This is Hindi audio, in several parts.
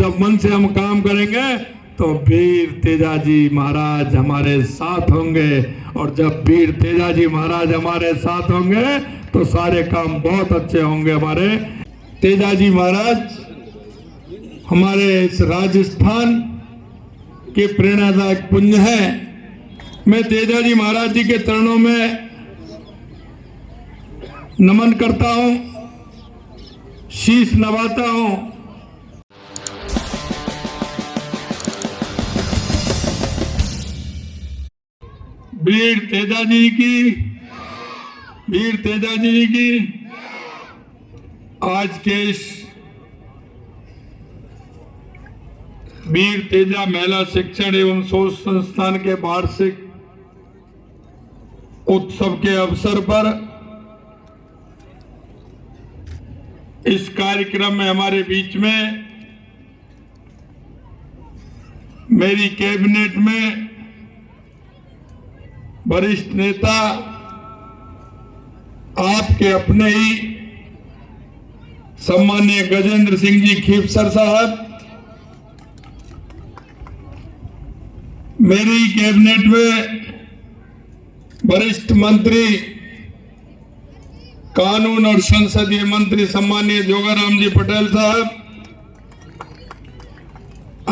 जब मन से हम काम करेंगे तो वीर तेजाजी महाराज हमारे साथ होंगे, और जब वीर तेजाजी महाराज हमारे साथ होंगे तो सारे काम बहुत अच्छे होंगे। हमारे तेजाजी महाराज हमारे इस राजस्थान के प्रेरणादायक पुण्य है। मैं तेजाजी महाराज जी के चरणों में नमन करता हूं, शीश नवाता हूं। वीर तेजाजी की, वीर तेजाजी जी की। आज के इस वीर तेजा महिला शिक्षण एवं शोध संस्थान के वार्षिक उत्सव के अवसर पर इस कार्यक्रम में हमारे बीच में मेरी कैबिनेट में वरिष्ठ नेता, आपके अपने ही सम्माननीय गजेंद्र सिंह जी खीपसर साहब, मेरी कैबिनेट में वरिष्ठ मंत्री कानून और संसदीय मंत्री सम्माननीय जोगाराम जी पटेल साहब,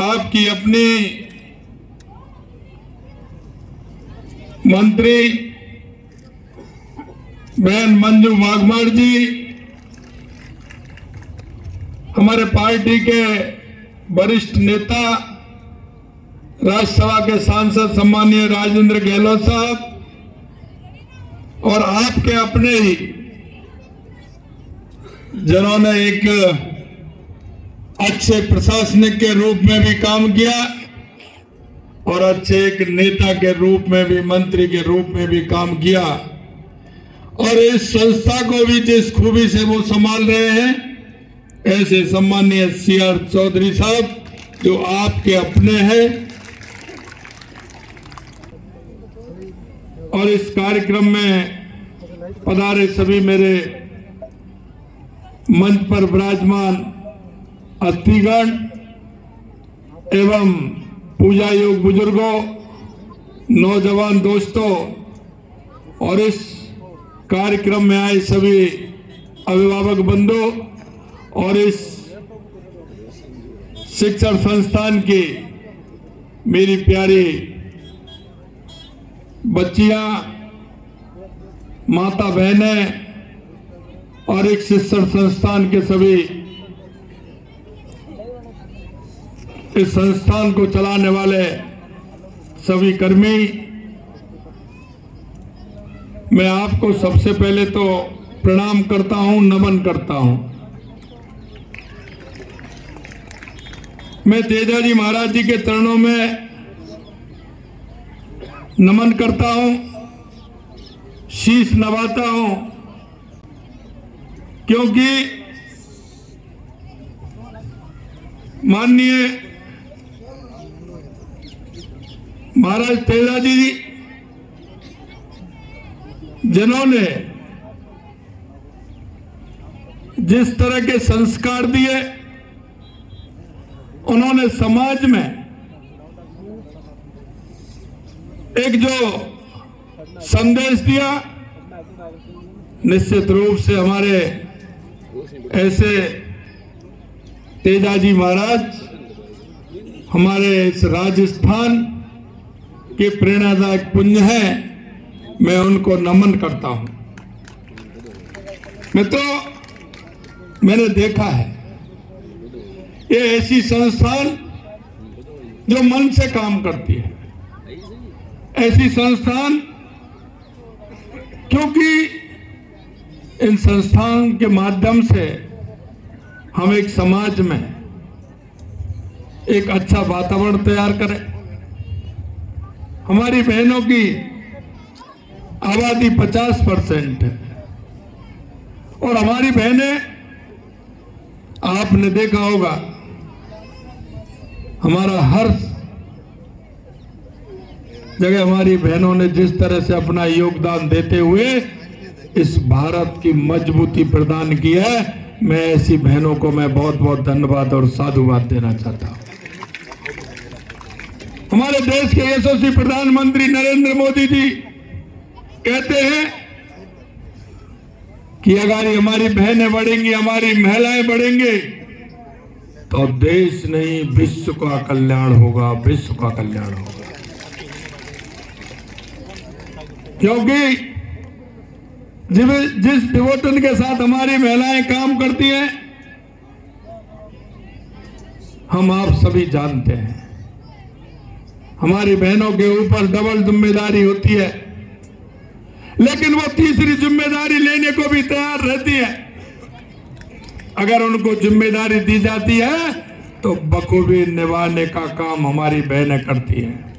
आपकी अपनी मंत्री बहन मंजू वाघमार जी, हमारे पार्टी के वरिष्ठ नेता राज्यसभा के सांसद सम्माननीय राजेंद्र गहलोत साहब, और आपके अपने ही जिन्होंने एक अच्छे प्रशासनिक के रूप में भी काम किया और अच्छे एक नेता के रूप में भी, मंत्री के रूप में भी काम किया, और इस संस्था को भी जिस खूबी से वो संभाल रहे हैं, ऐसे सम्माननीय CR चौधरी साहब जो आपके अपने हैं। और इस कार्यक्रम में पधारे सभी मेरे मंच पर विराजमान अतिथिगण एवं पूजा योग बुजुर्गों, नौजवान दोस्तों, और इस कार्यक्रम में आए सभी अभिभावक बंधु और इस शिक्षण संस्थान की मेरी प्यारी बच्चियां, माता बहनें, और एक शिक्षण संस्थान के सभी, इस संस्थान को चलाने वाले सभी कर्मी, मैं आपको सबसे पहले तो प्रणाम करता हूं, नमन करता हूं। मैं तेजाजी महाराज जी के चरणों में नमन करता हूं, शीश नवाता हूं, क्योंकि माननीय महाराज तेजाजी जी जिन्होंने जिस तरह के संस्कार दिए, उन्होंने समाज में एक जो संदेश दिया, निश्चित रूप से हमारे ऐसे तेजाजी महाराज हमारे इस राजस्थान के प्रेरणादायक पुण्य है। मैं उनको नमन करता हूं। मित्रों, मैंने देखा है ये ऐसी संस्थान जो मन से काम करती है, ऐसी संस्थान, क्योंकि इन संस्थान के माध्यम से हम एक समाज में एक अच्छा वातावरण तैयार करें। हमारी बहनों की आबादी 50% है, और हमारी बहनें, आपने देखा होगा, हमारा हर जगह हमारी बहनों ने जिस तरह से अपना योगदान देते हुए इस भारत की मजबूती प्रदान की है, मैं ऐसी बहनों को मैं बहुत बहुत धन्यवाद और साधुवाद देना चाहता हूं। हमारे देश के यशस्वी प्रधानमंत्री नरेंद्र मोदी जी कहते हैं कि अगर हमारी बहनें बढ़ेंगी, हमारी महिलाएं बढ़ेंगे, तो देश नहीं विश्व का कल्याण होगा, विश्व का कल्याण होगा। क्योंकि जिस डिवोशन के साथ हमारी महिलाएं काम करती हैं, हम आप सभी जानते हैं। हमारी बहनों के ऊपर डबल जिम्मेदारी होती है, लेकिन वो तीसरी जिम्मेदारी लेने को भी तैयार रहती है। अगर उनको जिम्मेदारी दी जाती है तो बखूबी निभाने का काम हमारी बहनें करती हैं।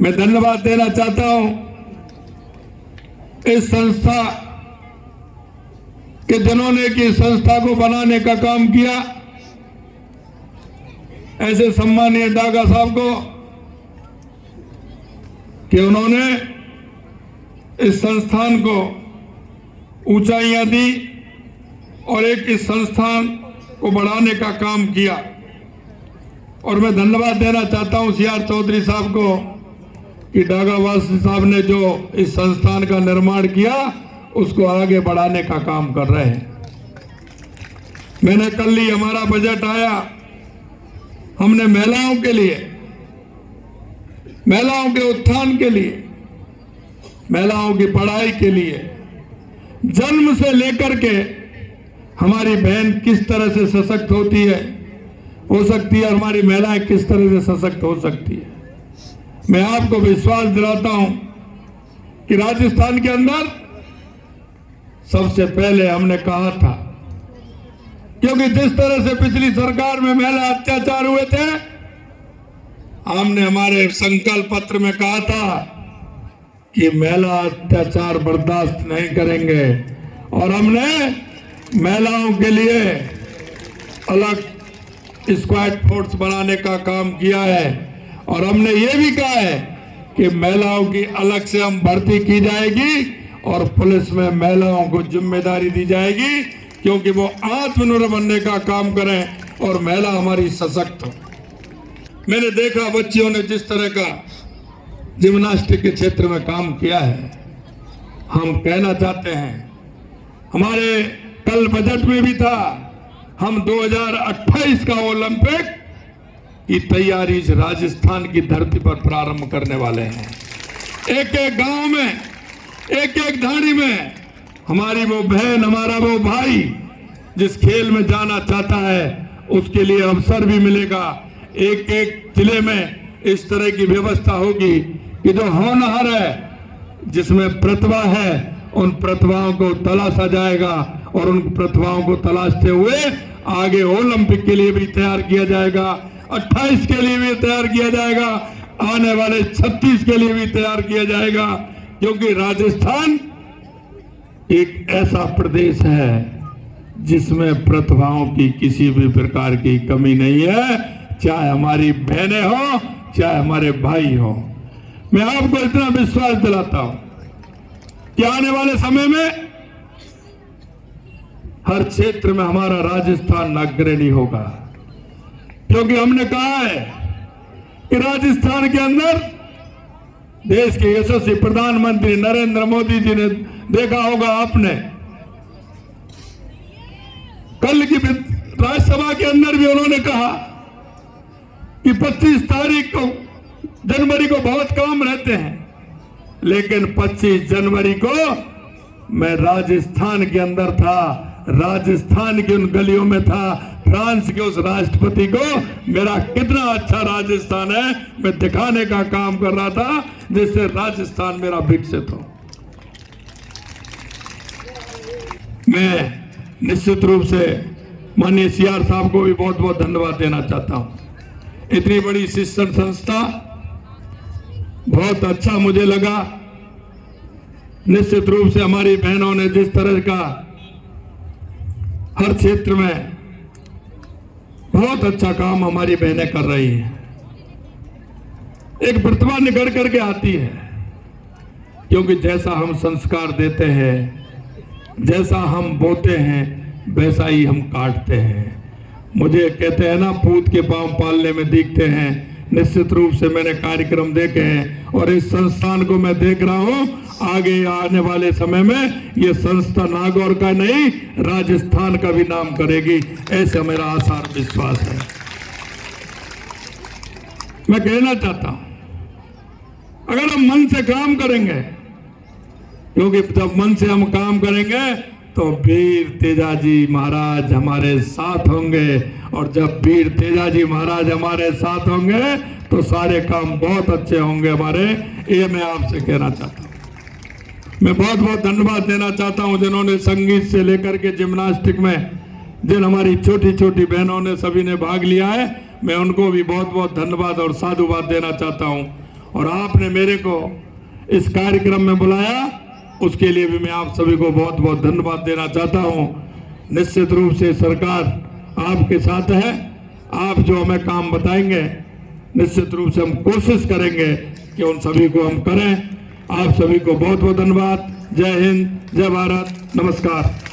मैं धन्यवाद देना चाहता हूं इस संस्था के जिन्होंने की संस्था को बनाने का काम किया, ऐसे सम्मानीय डागा साहब को, कि उन्होंने इस संस्थान को ऊंचाइयां दी और एक इस संस्थान को बढ़ाने का काम किया। और मैं धन्यवाद देना चाहता हूं सीआर चौधरी साहब को कि डागावासी साहब ने जो इस संस्थान का निर्माण किया उसको आगे बढ़ाने का काम कर रहे हैं। मैंने कल ही हमारा बजट आया, हमने महिलाओं के लिए, महिलाओं के उत्थान के लिए, महिलाओं की पढ़ाई के लिए, जन्म से लेकर के हमारी बहन किस तरह से सशक्त होती है, हो सकती है, हमारी महिलाएं किस तरह से सशक्त हो सकती है। मैं आपको विश्वास दिलाता हूं कि राजस्थान के अंदर सबसे पहले हमने कहा था, क्योंकि जिस तरह से पिछली सरकार में महिला अत्याचार हुए थे, हमने हमारे संकल्प पत्र में कहा था कि महिला अत्याचार बर्दाश्त नहीं करेंगे। और हमने महिलाओं के लिए अलग स्क्वाड फोर्स बनाने का काम किया है। और हमने ये भी कहा है कि महिलाओं की अलग से हम भर्ती की जाएगी और पुलिस में महिलाओं को जिम्मेदारी दी जाएगी, क्योंकि वो आत्मनिर्भर बनने का काम करें और महिला हमारी सशक्त हो। मैंने देखा बच्चियों ने जिस तरह का जिम्नास्टिक के क्षेत्र में काम किया है। हम कहना चाहते हैं, हमारे कल बजट में भी था, हम 2028 का ओलंपिक की तैयारी इस राजस्थान की धरती पर प्रारंभ करने वाले हैं। एक एक गांव में, एक एक धाड़ी में हमारी वो बहन, हमारा वो भाई जिस खेल में जाना चाहता है उसके लिए अवसर भी मिलेगा। एक एक जिले में इस तरह की व्यवस्था होगी कि जो होनहार है, जिसमें प्रतिभा है, उन प्रतिभाओं को तलाशा जाएगा और उन प्रतिभाओं को तलाशते हुए आगे ओलंपिक के लिए भी तैयार किया जाएगा, 28 के लिए भी तैयार किया जाएगा, आने वाले 36 के लिए भी तैयार किया जाएगा। क्योंकि राजस्थान एक ऐसा प्रदेश है जिसमें प्रतिभाओं की किसी भी प्रकार की कमी नहीं है, चाहे हमारी बहनें हो, चाहे हमारे भाई हो। मैं आपको इतना विश्वास दिलाता हूं कि आने वाले समय में हर क्षेत्र में हमारा राजस्थान अग्रणी होगा, क्योंकि हमने कहा है कि राजस्थान के अंदर देश के यशस्वी प्रधानमंत्री नरेंद्र मोदी जी ने, देखा होगा आपने, कल की राज्यसभा के अंदर भी उन्होंने कहा कि 25 तारीख को जनवरी को बहुत काम रहते हैं, लेकिन 25 जनवरी को मैं राजस्थान के अंदर था, राजस्थान की उन गलियों में था, फ्रांस के उस राष्ट्रपति को मेरा कितना अच्छा राजस्थान है मैं दिखाने का काम कर रहा था, जिससे राजस्थान मेरा विकसित हो। मैं निश्चित रूप से माननीय सीआर साहब को भी बहुत बहुत धन्यवाद देना चाहता हूं। इतनी बड़ी शिक्षण संस्था, बहुत अच्छा मुझे लगा। निश्चित रूप से हमारी बहनों ने जिस तरह का हर क्षेत्र में बहुत अच्छा काम हमारी बहनें कर रही हैं। एक प्रतिभा निकल करके आती है, क्योंकि जैसा हम संस्कार देते हैं, जैसा हम बोते हैं, वैसा ही हम काटते हैं। मुझे कहते हैं ना, पूत के पांव पालने में दिखते हैं। निश्चित रूप से मैंने कार्यक्रम देखे हैं और इस संस्थान को मैं देख रहा हूं, आगे आने वाले समय में ये संस्था नागौर का नहीं, राजस्थान का भी नाम करेगी, ऐसा मेरा आशा और विश्वास है। मैं कहना चाहता हूं, अगर हम मन से काम करेंगे, क्योंकि जब मन से हम काम करेंगे तो वीर तेजाजी महाराज हमारे साथ होंगे, और जब वीर तेजाजी महाराज हमारे साथ होंगे तो सारे काम बहुत अच्छे होंगे हमारे। ये मैं आपसे कहना चाहता हूँ। मैं बहुत बहुत धन्यवाद देना चाहता हूँ जिन्होंने संगीत से लेकर के जिम्नास्टिक में जिन हमारी छोटी छोटी बहनों ने सभी ने भाग लिया है, मैं उनको भी बहुत बहुत धन्यवाद और साधुवाद देना चाहता हूँ। और आपने मेरे को इस कार्यक्रम में बुलाया, उसके लिए भी मैं आप सभी को बहुत बहुत धन्यवाद देना चाहता हूँ। निश्चित रूप से सरकार आपके साथ है। आप जो हमें काम बताएंगे, निश्चित रूप से हम कोशिश करेंगे कि उन सभी को हम करें। आप सभी को बहुत बहुत धन्यवाद। जय हिंद, जय भारत, नमस्कार।